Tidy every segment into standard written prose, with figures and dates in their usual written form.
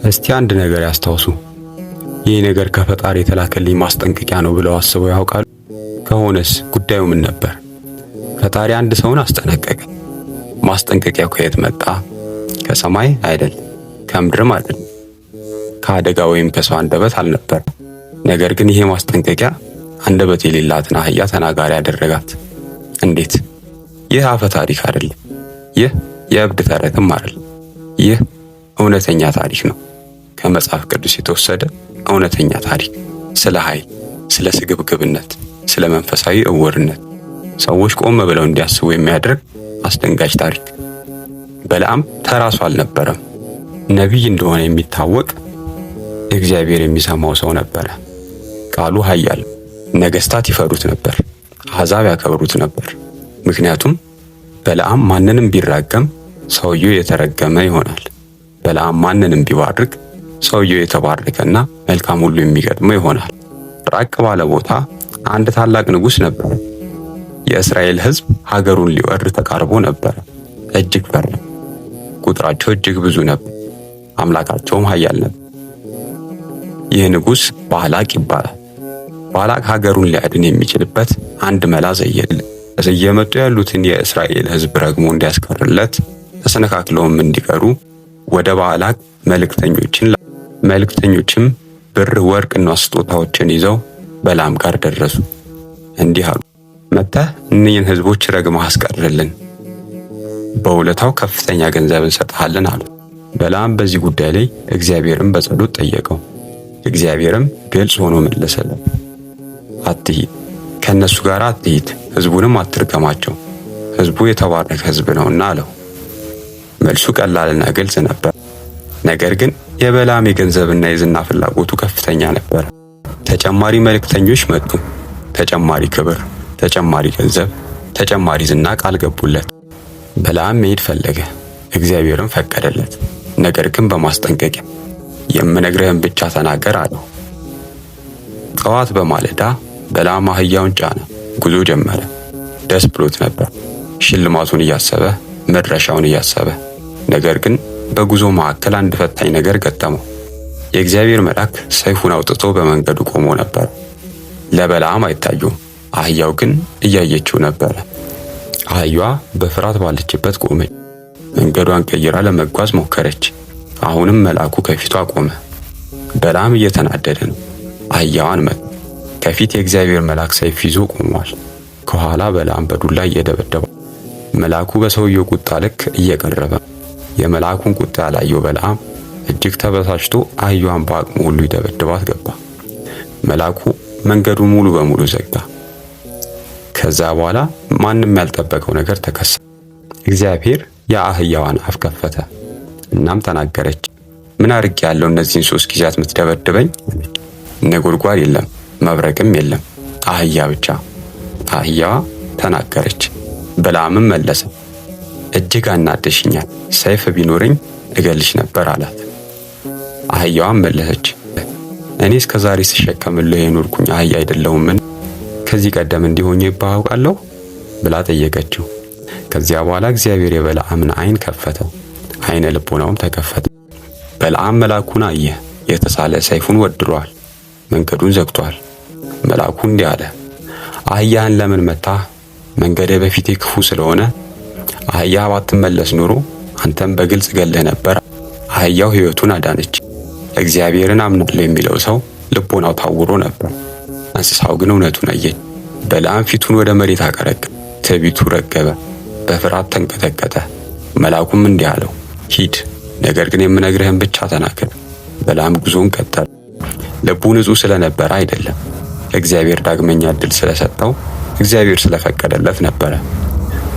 እስቲ አንድ ነገር ያስታውሱ። ይህ ነገር ከፈጣሪ የተላከልኝ ማስጠንቀቂያ ነው ብለው አስበው ያውቃሉ? ከሆነስ ጉዳዩ ምን ነበር? ፈጣሪ አንድ ሰውን አስጠነቀቀ። ማስጠንቀቂያው ከየት መጣ? ከሰማይ አይደል፣ ከምድርም አይደል፣ ከአደጋ ወይም ከሰው አንደበት አልነበር። ነገር ግን ይሄ ማስጠንቀቂያ አንደበት የሌላትን አህያ ተናጋሪ ያደረጋት። እንዴት? ይህ አፈ ታሪክ አይደለም። ይህ የእብድ ተረትም አይደለም። ይህ እውነተኛ ታሪክ ነው። ከመጽሐፍ ቅዱስ የተወሰደ እውነተኛ ታሪክ ስለ ኃይል፣ ስለ ስግብግብነት፣ ስለ መንፈሳዊ እውርነት ሰዎች ቆም ብለው እንዲያስቡ የሚያደርግ አስደንጋጭ ታሪክ። በለዓም ተራሱ አልነበረም። ነቢይ እንደሆነ የሚታወቅ እግዚአብሔር የሚሰማው ሰው ነበረ። ቃሉ ኃያል፣ ነገስታት ይፈሩት ነበር፣ አሕዛብ ያከብሩት ነበር። ምክንያቱም በለዓም ማንንም ቢራገም ሰውየው የተረገመ ይሆናል። በለዓም ማንንም ቢባርክ ሰውየው የተባረከና መልካም ሁሉ የሚገጥመው ይሆናል። ራቅ ባለ ቦታ አንድ ታላቅ ንጉሥ ነበር። የእስራኤል ሕዝብ ሀገሩን ሊወር ተቃርቦ ነበር። እጅግ ፈራ። ቁጥራቸው እጅግ ብዙ ነበር። አምላካቸውም ኃያል ነበር። ይህ ንጉሥ ባላቅ ይባላል። ባላቅ ሀገሩን ሊያድን የሚችልበት አንድ መላ ዘየደ። እየመጡ ያሉትን የእስራኤል ሕዝብ ረግሞ እንዲያስቀርለት ተሰነካክለውም እንዲቀሩ ወደ ባላቅ መልእክተኞችም ብር፣ ወርቅና ስጦታዎችን ይዘው በለዓም ጋር ደረሱ። እንዲህ አሉ፣ መጥተህ እነኝህን ሕዝቦች ረግመህ አስቀርልን፣ በውለታው ከፍተኛ ገንዘብ እንሰጥሃለን አሉ። በለዓም በዚህ ጉዳይ ላይ እግዚአብሔርን በጸሎት ጠየቀው። እግዚአብሔርም ግልጽ ሆኖ መለሰለት፣ አትሂድ፣ ከእነሱ ጋር አትሂድ፣ ሕዝቡንም አትርገማቸው፣ ሕዝቡ የተባረከ ሕዝብ ነውና አለው። መልሱ ቀላልና ግልጽ ነበር። ነገር ግን የበለዓም የገንዘብና የዝና ፍላጎቱ ከፍተኛ ነበር። ተጨማሪ መልእክተኞች መጡ። ተጨማሪ ክብር፣ ተጨማሪ ገንዘብ፣ ተጨማሪ ዝና ቃል ገቡለት። በለዓም መሄድ ፈለገ። እግዚአብሔርም ፈቀደለት። ነገር ግን በማስጠንቀቂያ የምነግርህን ብቻ ተናገር አለው። ጠዋት በማለዳ በለዓም አህያውን ጫነ። ጉዞ ጀመረ። ደስ ብሎት ነበር፣ ሽልማቱን እያሰበ፣ መድረሻውን እያሰበ። ነገር ግን በጉዞ መካከል አንድ ፈታኝ ነገር ገጠመው። የእግዚአብሔር መልአክ ሰይፉን አውጥቶ በመንገዱ ቆሞ ነበር። ለበለዓም አይታየውም፣ አህያው ግን እያየችው ነበር። አህያዋ በፍርሃት ባለችበት ቆመች። መንገዷን ቀይራ ለመጓዝ ሞከረች። አሁንም መልአኩ ከፊቷ ቆመ። በለዓም እየተናደደ ነው። አህያዋን መታ። ከፊት የእግዚአብሔር መልአክ ሰይፍ ይዞ ቆሟል። ከኋላ በለዓም በዱላ እየደበደበ። መልአኩ በሰውየው ቁጣ ልክ እየቀረበ። የመልአኩን ቁጣ ያላየው በለዓም እጅግ ተበሳጭቶ አህያዋን በአቅሙ ሁሉ ይደበድባት ገባ። መልአኩ መንገዱን ሙሉ በሙሉ ዘጋ። ከዛ በኋላ ማንም ያልጠበቀው ነገር ተከሰተ። እግዚአብሔር የአህያዋን አፍ ከፈተ። እናም ተናገረች። ምን አድርጌ ያለው እነዚህን 3 ጊዜያት የምትደበድበኝ? ነጎድጓድ የለም፣ መብረቅም የለም፣ አህያ ብቻ። አህያዋ ተናገረች። በለዓምም መለሰ፣ እጅግ አናደሽኛል፣ ሰይፍ ቢኖረኝ እገልሽ ነበር አላት። አህያዋም መለሰች፣ እኔ እስከ ዛሬ ስሸከምልህ የኖርኩኝ አህያ አይደለሁምን? ከዚህ ቀደም እንዲሆኜ ባውቃለሁ ብላ ጠየቀችው። ከዚያ በኋላ እግዚአብሔር የበለዓምን ዓይን ከፈተ፣ ዓይነ ልቦናውም ተከፈተ። በለዓም መልአኩን አየ። የተሳለ ሰይፉን ወድሯል፣ መንገዱን ዘግቷል። መልአኩ እንዲህ አለ፣ አህያህን ለምን መታህ? መንገድህ በፊቴ ክፉ ስለሆነ አህያህ ባትመለስ ኖሮ አንተም በግልጽ ገለህ ነበር። አህያው ሕይወቱን አዳነች። እግዚአብሔርን አምናለሁ የሚለው ሰው ልቦናው ታውሮ ነበር። እንስሳው ግን እውነቱን አየች። በለዓም ፊቱን ወደ መሬት አቀረቀ፣ ትዕቢቱ ረገበ፣ በፍርሃት ተንቀጠቀጠ። መልአኩም እንዲህ አለው፣ ሂድ፣ ነገር ግን የምነግርህን ብቻ ተናገር። በለዓም ጉዞውን ቀጠለ። ልቡ ንጹሕ ስለነበረ አይደለም፣ እግዚአብሔር ዳግመኛ ዕድል ስለሰጠው፣ እግዚአብሔር ስለፈቀደለት ነበረ።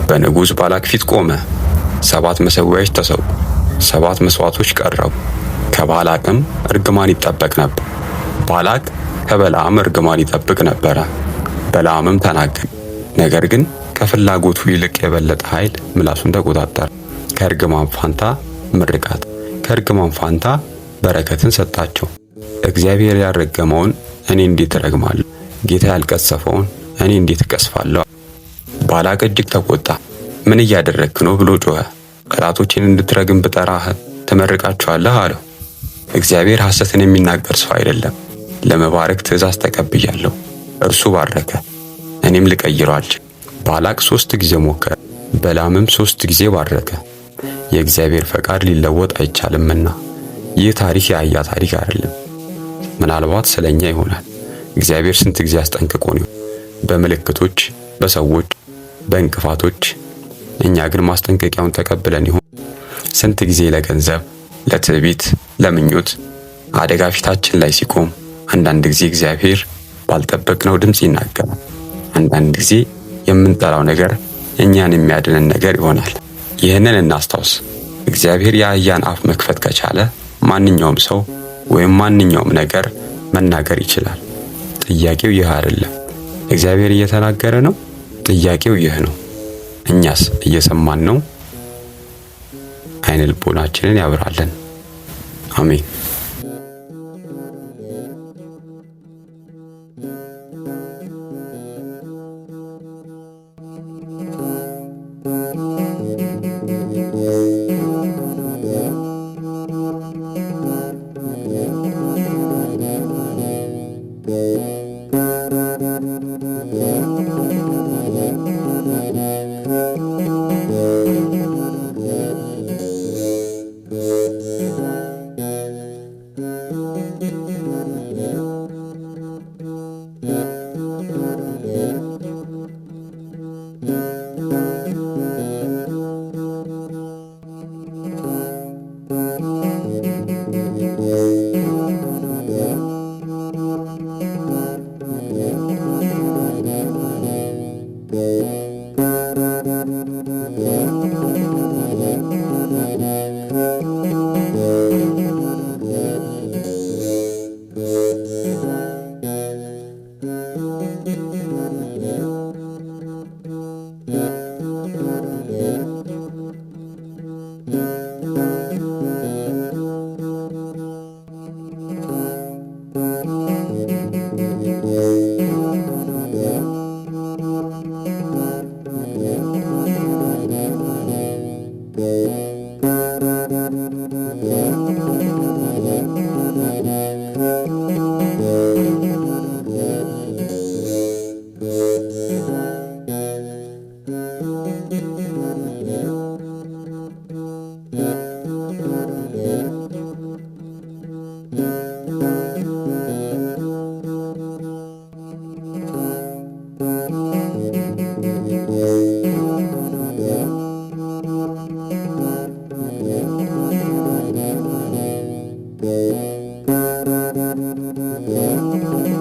በንጉሥ ባላቅ ፊት ቆመ። 7 መሠዊያዎች ተሰዉ፣ 7 መስዋዕቶች ቀረቡ። ከባላቅም እርግማን ይጠበቅ ነበር። ባላቅ ከበለዓም እርግማን ይጠብቅ ነበረ። በለዓምም ተናገረ። ነገር ግን ከፍላጎቱ ይልቅ የበለጠ ኃይል ምላሱን ተቆጣጠረ። ከእርግማን ፋንታ ምርቃት፣ ከእርግማን ፋንታ በረከትን ሰጣቸው። እግዚአብሔር ያልረገመውን እኔ እንዴት እረግማለሁ? ጌታ ያልቀሰፈውን እኔ እንዴት እቀስፋለሁ? ባላቅ እጅግ ተቆጣ። ምን እያደረግክ ነው ብሎ ጮኸ። ጠላቶችን እንድትረግም ብጠራህ ትመርቃቸዋለህ አለው። እግዚአብሔር ሐሰትን የሚናገር ሰው አይደለም። ለመባረክ ትእዛዝ ተቀብያለሁ፣ እርሱ ባረከ፣ እኔም ልቀይረው አልችልም። ባላቅ 3 ጊዜ ሞከረ፣ በላምም 3 ጊዜ ባረከ። የእግዚአብሔር ፈቃድ ሊለወጥ አይቻልምና ይህ ታሪክ የአህያ ታሪክ አይደለም። ምናልባት ስለኛ ይሆናል። እግዚአብሔር ስንት ጊዜ አስጠንቅቆን ይሆን? በምልክቶች፣ በሰዎች፣ በእንቅፋቶች። እኛ ግን ማስጠንቀቂያውን ተቀብለን ይሆን? ስንት ጊዜ ለገንዘብ፣ ለትዕቢት፣ ለምኞት አደጋ ፊታችን ላይ ሲቆም፣ አንዳንድ ጊዜ እግዚአብሔር ባልጠበቅነው ድምፅ ይናገራል። አንዳንድ ጊዜ የምንጠራው ነገር እኛን የሚያድነን ነገር ይሆናል። ይህንን እናስታውስ። እግዚአብሔር የአህያን አፍ መክፈት ከቻለ ማንኛውም ሰው ወይም ማንኛውም ነገር መናገር ይችላል። ጥያቄው ይህ አይደለም። እግዚአብሔር እየተናገረ ነው። ጥያቄው ይህ ነው። እኛስ እየሰማን ነው? ዓይነ ልቦናችንን ያብራለን። አሜን። Thank you.